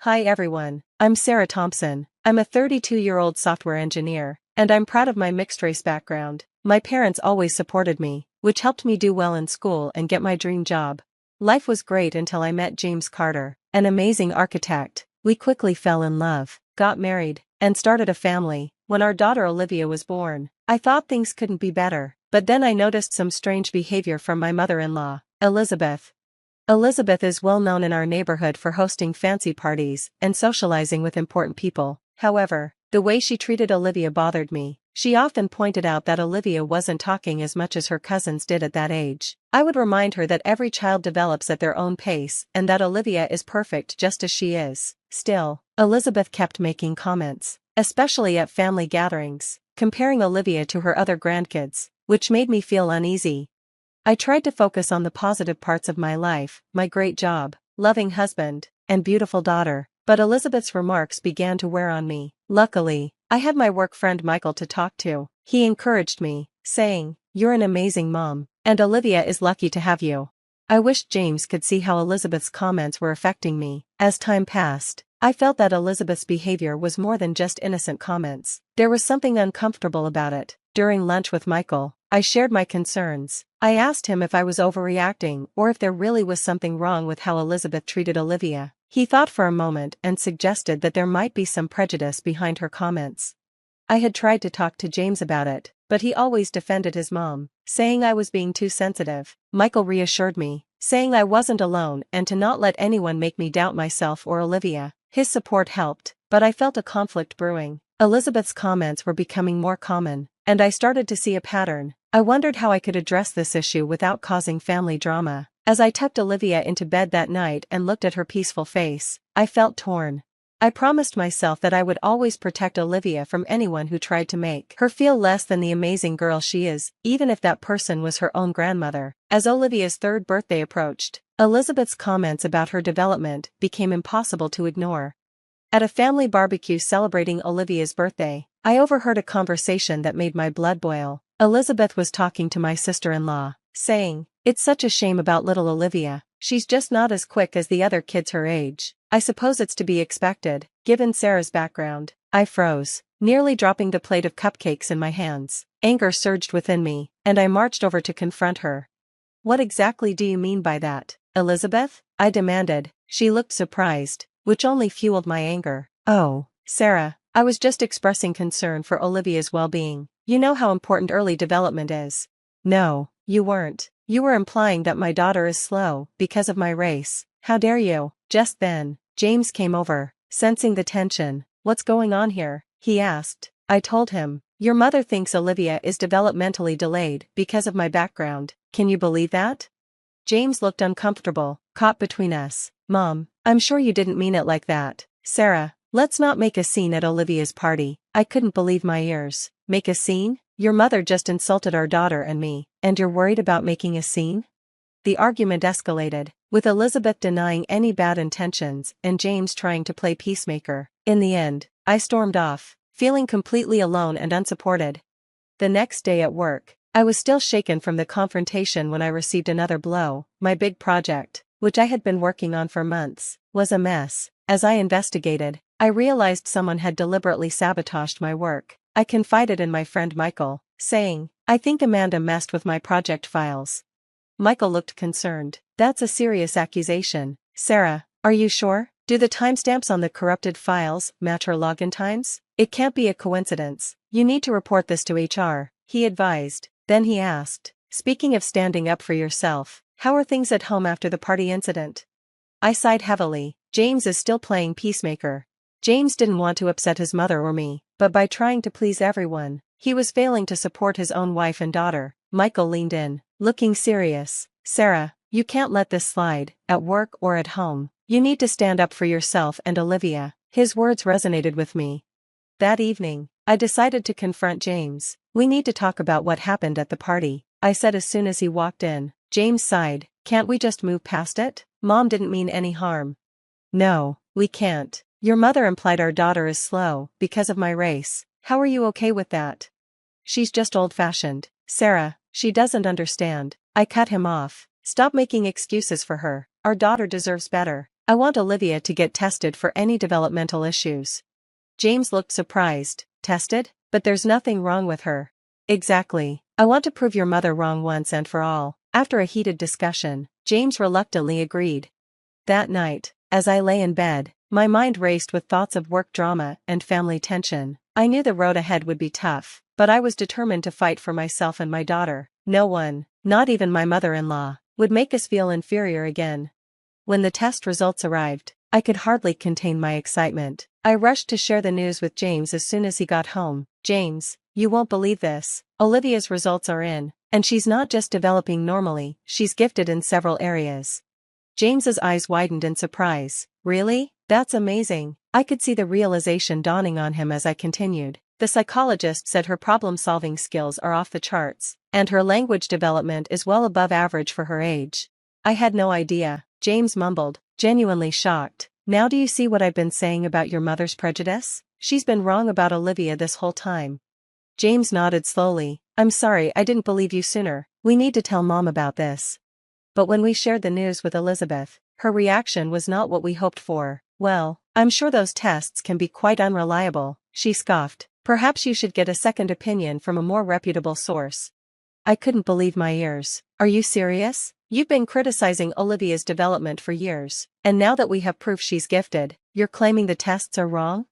Hi everyone, I'm Sarah Thompson. I'm a 32-year-old software engineer, and I'm proud of my mixed-race background. My parents always supported me, which helped me do well in school and get my dream job. Life was great until I met James Carter, an amazing architect. We quickly fell in love, got married, and started a family. When our daughter Olivia was born, I thought things couldn't be better, but then I noticed some strange behavior from my mother-in-law, Elizabeth. Elizabeth is well known in our neighborhood for hosting fancy parties and socializing with important people. However, the way she treated Olivia bothered me. She often pointed out that Olivia wasn't talking as much as her cousins did at that age. I would remind her that every child develops at their own pace and that Olivia is perfect just as she is. Still, Elizabeth kept making comments, especially at family gatherings, comparing Olivia to her other grandkids, which made me feel uneasy. I tried to focus on the positive parts of my life, my great job, loving husband, and beautiful daughter, but Elizabeth's remarks began to wear on me. Luckily, I had my work friend Michael to talk to. He encouraged me, saying, "You're an amazing mom, and Olivia is lucky to have you." I wished James could see how Elizabeth's comments were affecting me. As time passed, I felt that Elizabeth's behavior was more than just innocent comments. There was something uncomfortable about it. During lunch with Michael, I shared my concerns. I asked him if I was overreacting or if there really was something wrong with how Elizabeth treated Olivia. He thought for a moment and suggested that there might be some prejudice behind her comments. I had tried to talk to James about it, but he always defended his mom, saying I was being too sensitive. Michael reassured me, saying I wasn't alone and to not let anyone make me doubt myself or Olivia. His support helped, but I felt a conflict brewing. Elizabeth's comments were becoming more common, and I started to see a pattern. I wondered how I could address this issue without causing family drama. As I tucked Olivia into bed that night and looked at her peaceful face, I felt torn. I promised myself that I would always protect Olivia from anyone who tried to make her feel less than the amazing girl she is, even if that person was her own grandmother. As Olivia's third birthday approached, Elizabeth's comments about her development became impossible to ignore. At a family barbecue celebrating Olivia's birthday, I overheard a conversation that made my blood boil. Elizabeth was talking to my sister-in-law, saying, "It's such a shame about little Olivia. She's just not as quick as the other kids her age." I suppose it's to be expected, given Sarah's background. I froze, nearly dropping the plate of cupcakes in my hands. Anger surged within me, and I marched over to confront her. "What exactly do you mean by that, Elizabeth?" I demanded. She looked surprised, which only fueled my anger. "Oh, Sarah, I was just expressing concern for Olivia's well-being. You know how important early development is." "No, you weren't. You were implying that my daughter is slow because of my race. How dare you?" Just then, James came over, sensing the tension. "What's going on here?" he asked. I told him, "Your mother thinks Olivia is developmentally delayed because of my background. Can you believe that?" James looked uncomfortable, caught between us. "Mom, I'm sure you didn't mean it like that." "Sarah, let's not make a scene at Olivia's party." I couldn't believe my ears. "Make a scene? Your mother just insulted our daughter and me, and you're worried about making a scene?" The argument escalated, with Elizabeth denying any bad intentions and James trying to play peacemaker. In the end, I stormed off, feeling completely alone and unsupported. The next day at work, I was still shaken from the confrontation when I received another blow. My big project, which I had been working on for months, was a mess. As I investigated, I realized someone had deliberately sabotaged my work. I confided in my friend Michael, saying, "I think Amanda messed with my project files." Michael looked concerned. "That's a serious accusation. Sarah, are you sure? Do the timestamps on the corrupted files match her login times? It can't be a coincidence. You need to report this to HR, he advised. Then he asked, "Speaking of standing up for yourself, how are things at home after the party incident?" I sighed heavily. James is still playing peacemaker. James didn't want to upset his mother or me, but by trying to please everyone, he was failing to support his own wife and daughter. Michael leaned in, looking serious. "Sarah, you can't let this slide, at work or at home. You need to stand up for yourself and Olivia." His words resonated with me. That evening, I decided to confront James. "We need to talk about what happened at the party," I said as soon as he walked in. James sighed. "Can't we just move past it? Mom didn't mean any harm." "No, we can't. Your mother implied our daughter is slow because of my race. How are you okay with that?" "She's just old-fashioned, Sarah. She doesn't understand." I cut him off. "Stop making excuses for her. Our daughter deserves better." I want Olivia to get tested for any developmental issues. James looked surprised. Tested? But there's nothing wrong with her. Exactly. I want to prove your mother wrong once and for all. After a heated discussion, James reluctantly agreed. That night, as I lay in bed, my mind raced with thoughts of work drama and family tension. I knew the road ahead would be tough, but I was determined to fight for myself and my daughter. No one, not even my mother-in-law, would make us feel inferior again. When the test results arrived, I could hardly contain my excitement. I rushed to share the news with James as soon as he got home. James, you won't believe this. Olivia's results are in, and she's not just developing normally, she's gifted in several areas. James's eyes widened in surprise. Really? That's amazing. I could see the realization dawning on him as I continued. The psychologist said her problem-solving skills are off the charts, and her language development is well above average for her age. I had no idea, James mumbled, genuinely shocked. Now do you see what I've been saying about your mother's prejudice? She's been wrong about Olivia this whole time. James nodded slowly. I'm sorry I didn't believe you sooner. We need to tell Mom about this. But when we shared the news with Elizabeth, her reaction was not what we hoped for. Well, I'm sure those tests can be quite unreliable, she scoffed. Perhaps you should get a second opinion from a more reputable source. I couldn't believe my ears. Are you serious? You've been criticizing Olivia's development for years, and now that we have proof she's gifted, you're claiming the tests are wrong?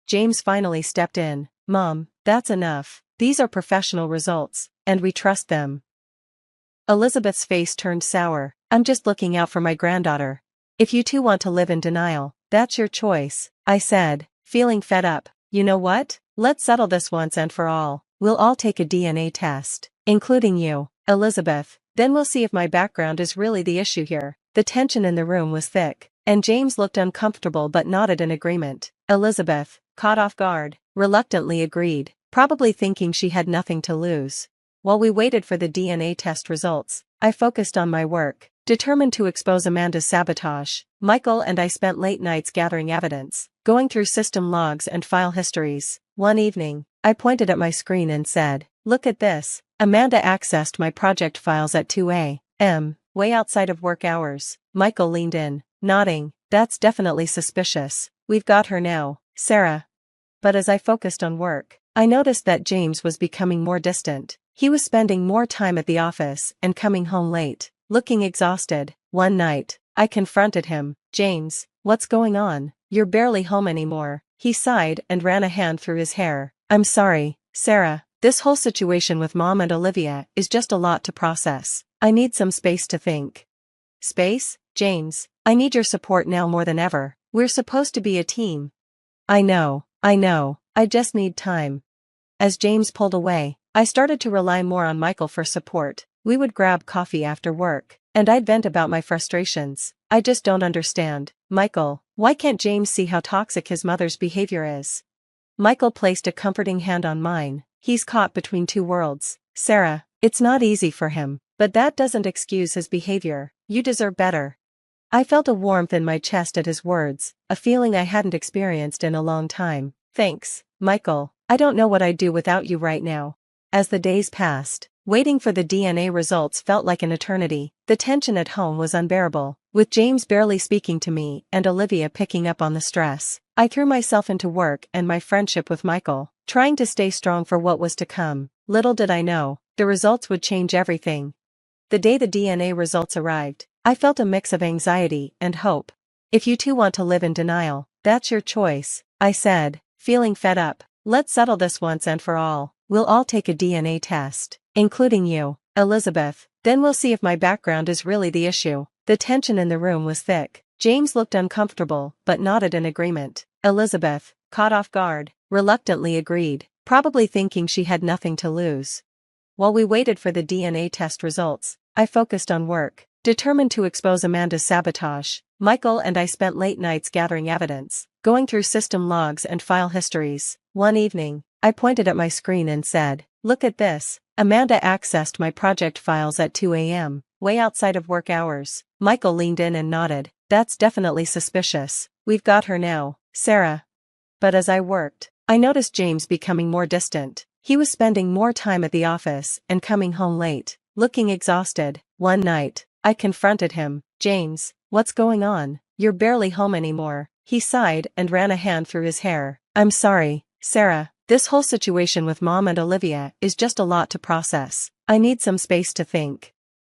James finally stepped in. Mom, that's enough. These are professional results, and we trust them. Elizabeth's face turned sour. I'm just looking out for my granddaughter. If you two want to live in denial, that's your choice, I said, feeling fed up. You know what? Let's settle this once and for all. We'll all take a DNA test, including you, Elizabeth. Then we'll see if my background is really the issue here. The tension in the room was thick, and James looked uncomfortable but nodded in agreement. Elizabeth, caught off guard, reluctantly agreed, probably thinking she had nothing to lose. While we waited for the DNA test results, I focused on my work, determined to expose Amanda's sabotage. Michael and I spent late nights gathering evidence, going through system logs and file histories. One evening, I pointed at my screen and said, "Look at this. Amanda accessed my project files at 2 a.m., way outside of work hours." Michael leaned in, nodding. "That's definitely suspicious. We've got her now, Sarah." But as I focused on work, I noticed that James was becoming more distant. He was spending more time at the office and coming home late, looking exhausted. One night, I confronted him. "James, what's going on? You're barely home anymore." He sighed and ran a hand through his hair. "I'm sorry, Sarah. This whole situation with Mom and Olivia is just a lot to process. I need some space to think." "Space? James, I need your support now more than ever. We're supposed to be a team." I know. I just need time." As James pulled away, I started to rely more on Michael for support. We would grab coffee after work, and I'd vent about my frustrations. "I just don't understand, Michael. Why can't James see how toxic his mother's behavior is?" Michael placed a comforting hand on mine. "He's caught between two worlds, Sarah. It's not easy for him, but that doesn't excuse his behavior. You deserve better." I felt a warmth in my chest at his words, a feeling I hadn't experienced in a long time. "Thanks, Michael. I don't know what I'd do without you right now." As the days passed, waiting for the DNA results felt like an eternity. The tension at home was unbearable, with James barely speaking to me and Olivia picking up on the stress. I threw myself into work and my friendship with Michael, trying to stay strong for what was to come. Little did I know, the results would change everything. The day the DNA results arrived, I felt a mix of anxiety and hope. "If you two want to live in denial, that's your choice," I said, feeling fed up. "Let's settle this once and for all. We'll all take a DNA test, including you, Elizabeth. Then we'll see if my background is really the issue." The tension in the room was thick. James looked uncomfortable but nodded in agreement. Elizabeth, caught off guard, reluctantly agreed, probably thinking she had nothing to lose. While we waited for the DNA test results, I focused on work, determined to expose Amanda's sabotage. Michael and I spent late nights gathering evidence, going through system logs and file histories. One evening, I pointed at my screen and said, "Look at this. Amanda accessed my project files at 2 a.m., way outside of work hours." Michael leaned in and nodded. "That's definitely suspicious. We've got her now, Sarah." But as I worked, I noticed James becoming more distant. He was spending more time at the office and coming home late, looking exhausted. One night, I confronted him. "James, what's going on? You're barely home anymore." He sighed and ran a hand through his hair. "I'm sorry, Sarah. This whole situation with Mom and Olivia is just a lot to process. I need some space to think."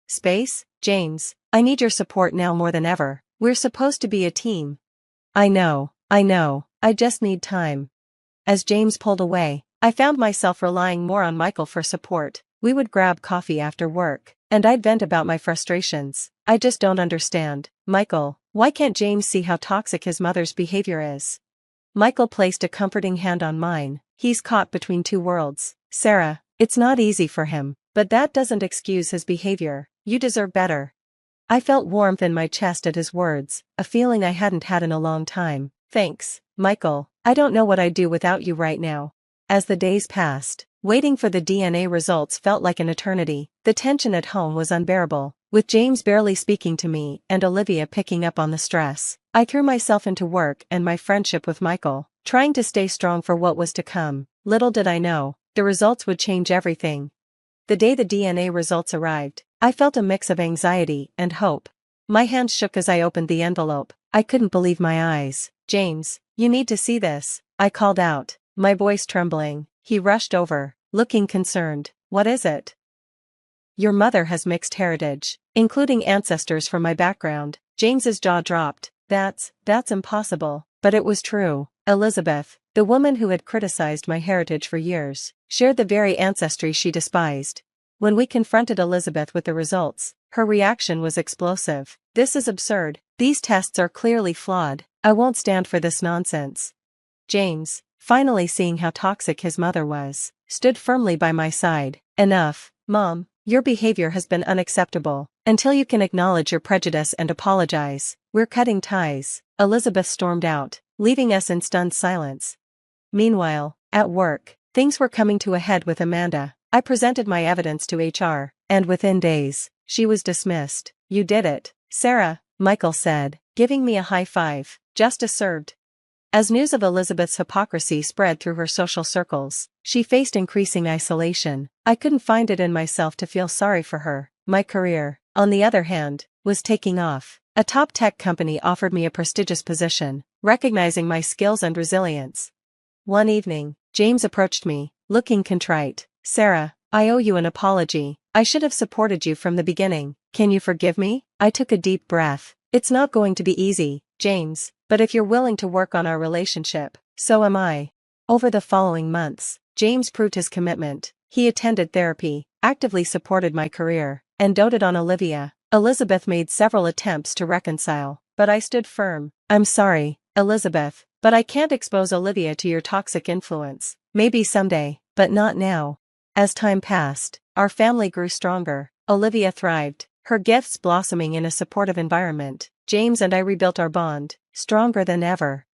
"Space? James, I need your support now more than ever. We're supposed to be a team." I know. I just need time." As James pulled away, I found myself relying more on Michael for support. We would grab coffee after work, and I'd vent about my frustrations. "I just don't understand, Michael. Why can't James see how toxic his mother's behavior is?" Michael placed a comforting hand on mine. "He's caught between two worlds, Sarah. It's not easy for him, but that doesn't excuse his behavior. You deserve better." I felt warmth in my chest at his words, a feeling I hadn't had in a long time. "Thanks, Michael. I don't know what I'd do without you right now." As the days passed, waiting for the DNA results felt like an eternity. The tension at home was unbearable, with James barely speaking to me and Olivia picking up on the stress. I threw myself into work and my friendship with Michael, trying to stay strong for what was to come. Little did I know, the results would change everything. The day the DNA results arrived, I felt a mix of anxiety and hope. My hands shook as I opened the envelope. I couldn't believe my eyes. "James, you need to see this," I called out, my voice trembling. He rushed over, looking concerned. "What is it?" "Your mother has mixed heritage, including ancestors from my background." James's jaw dropped. That's impossible." But it was true. Elizabeth, the woman who had criticized my heritage for years, shared the very ancestry she despised. When we confronted Elizabeth with the results, her reaction was explosive. "This is absurd. These tests are clearly flawed. I won't stand for this nonsense." James, finally seeing how toxic his mother was, stood firmly by my side. "Enough, Mom. Your behavior has been unacceptable. Until you can acknowledge your prejudice and apologize, we're cutting ties." Elizabeth stormed out, leaving us in stunned silence. Meanwhile, at work, things were coming to a head with Amanda. I presented my evidence to HR, and within days, she was dismissed. "You did it, Sarah," Michael said, giving me a high five. "Justice served." As news of Elizabeth's hypocrisy spread through her social circles, she faced increasing isolation. I couldn't find it in myself to feel sorry for her. My career, on the other hand, was taking off. A top tech company offered me a prestigious position, recognizing my skills and resilience. One evening, James approached me, looking contrite. "Sarah, I owe you an apology. I should have supported you from the beginning. Can you forgive me?" I took a deep breath. "It's not going to be easy, James, but if you're willing to work on our relationship, so am I." Over the following months, James proved his commitment. He attended therapy, actively supported my career, and doted on Olivia. Elizabeth made several attempts to reconcile, but I stood firm. "I'm sorry, Elizabeth, but I can't expose Olivia to your toxic influence. Maybe someday, but not now." As time passed, our family grew stronger. Olivia thrived, her gifts blossoming in a supportive environment. James and I rebuilt our bond, stronger than ever.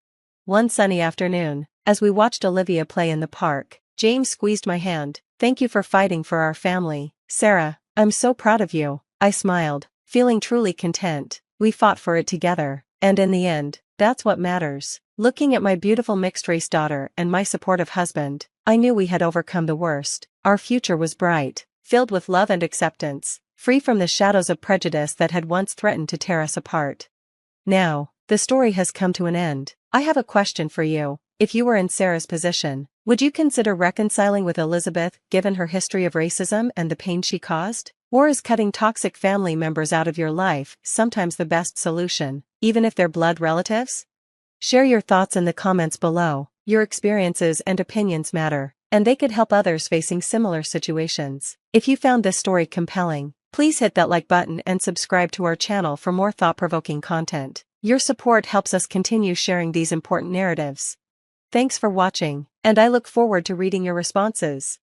One sunny afternoon, as we watched Olivia play in the park, James squeezed my hand. "Thank you for fighting for our family, Sarah. I'm so proud of you." I smiled, feeling truly content. We fought for it together, and in the end, that's what matters. Looking at my beautiful mixed-race daughter and my supportive husband, I knew we had overcome the worst. Our future was bright, filled with love and acceptance, free from the shadows of prejudice that had once threatened to tear us apart. Now, the story has come to an end. I have a question for you. If you were in Sarah's position, would you consider reconciling with Elizabeth given her history of racism and the pain she caused? Or is cutting toxic family members out of your life sometimes the best solution, even if they're blood relatives? Share your thoughts in the comments below. Your experiences and opinions matter, and they could help others facing similar situations. If you found this story compelling, please hit that like button and subscribe to our channel for more thought-provoking content. Your support helps us continue sharing these important narratives. Thanks for watching, and I look forward to reading your responses.